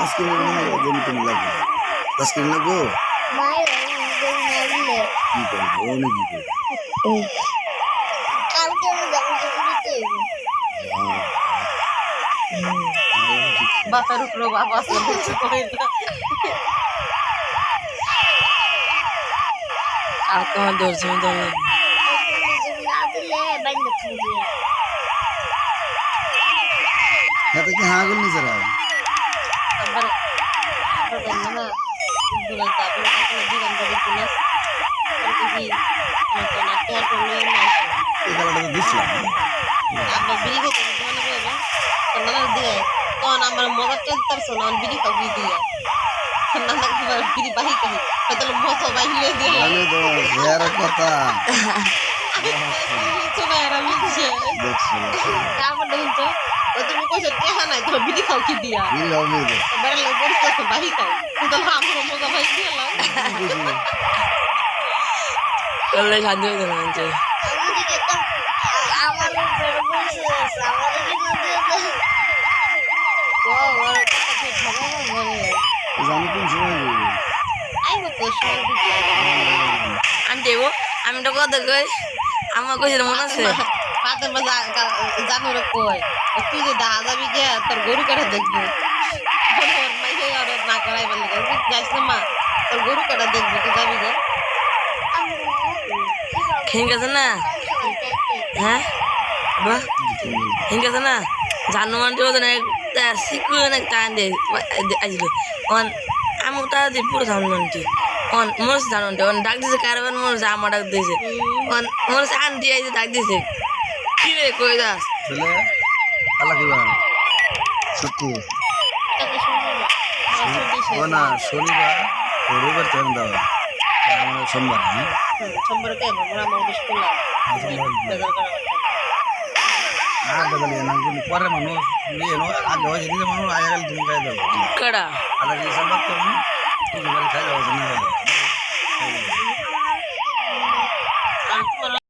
আজকে জমি তুমি লাগবে 10 কেজি লাগবো কি করবো অনেক কি করবো বাপের উপরে বাবা আছে কিছু করে না আর তোমার ধরছে ধরে এত কি হ্যাঁ করলি যারা আবার না দুলা তারপরে আসলে দিগান করে পুলিশ আর কি মত না টের করলে না এই গালাটা তো দিছিলাম আমরা বিড়ি খেতে দোকানে যাবো তখন দিয়ে তখন আমার মজার টেনতার শোনা বিড়ি খাবি দিয়ে না না কি বিড়ি বাহি খাবি তাহলে মজা বাহিলে দিয়ে তাহলে তো এর কথা শোনা এরা মিলছে দেখছো আমার বলতো তুমি কইছো টেহা নাই তো বিড়ি খাও কি দিয়া কি হবে তো বেড়ে লোক বলছে বাহি খাও তাহলে আমার মজা বাহি দিলাম করলে শান্তি হতো না আনছে জানি কোন সময় আমি দেবো আমি তো কথা কই আমার কইছে মনে আছে পাতের মাঝে জানুর কই তুই যে দেখা যাবি গে তোর গরু কাটা দেখবো না করাই বলে যাইস না মা তোর গরু কাটা দেখবি তুই যাবি গে ঠিক আছে না হ্যাঁ বাহ ঠিক আছে না জানো মানে ওদের একটা শিখুন একটা আনতে আসলো অন আমি তারা দিয়ে পুরো জানো মানটি অন মোরস জানো অন ডাক দিয়েছে কারবার মোরস আমার ডাক দিয়েছে অন মোরস আনটি আইছে ডাক দিয়েছে কি রে কই দাস ছেলে আল্লাহ কি বল সত্যি ও না শনিবার রবিবার টাইম দাও আমরা সোমবার হ্যাঁ সোমবার কে আমরা মৌলিশ করলাম আর বদলে না কিন্তু পরে মানুষ নিয়ে নো আগে হয় যদি মানুষ আয়া গেল তুমি খাই দাও কড়া আদা কি সব তো তুমি বাড়ি খাই দাও না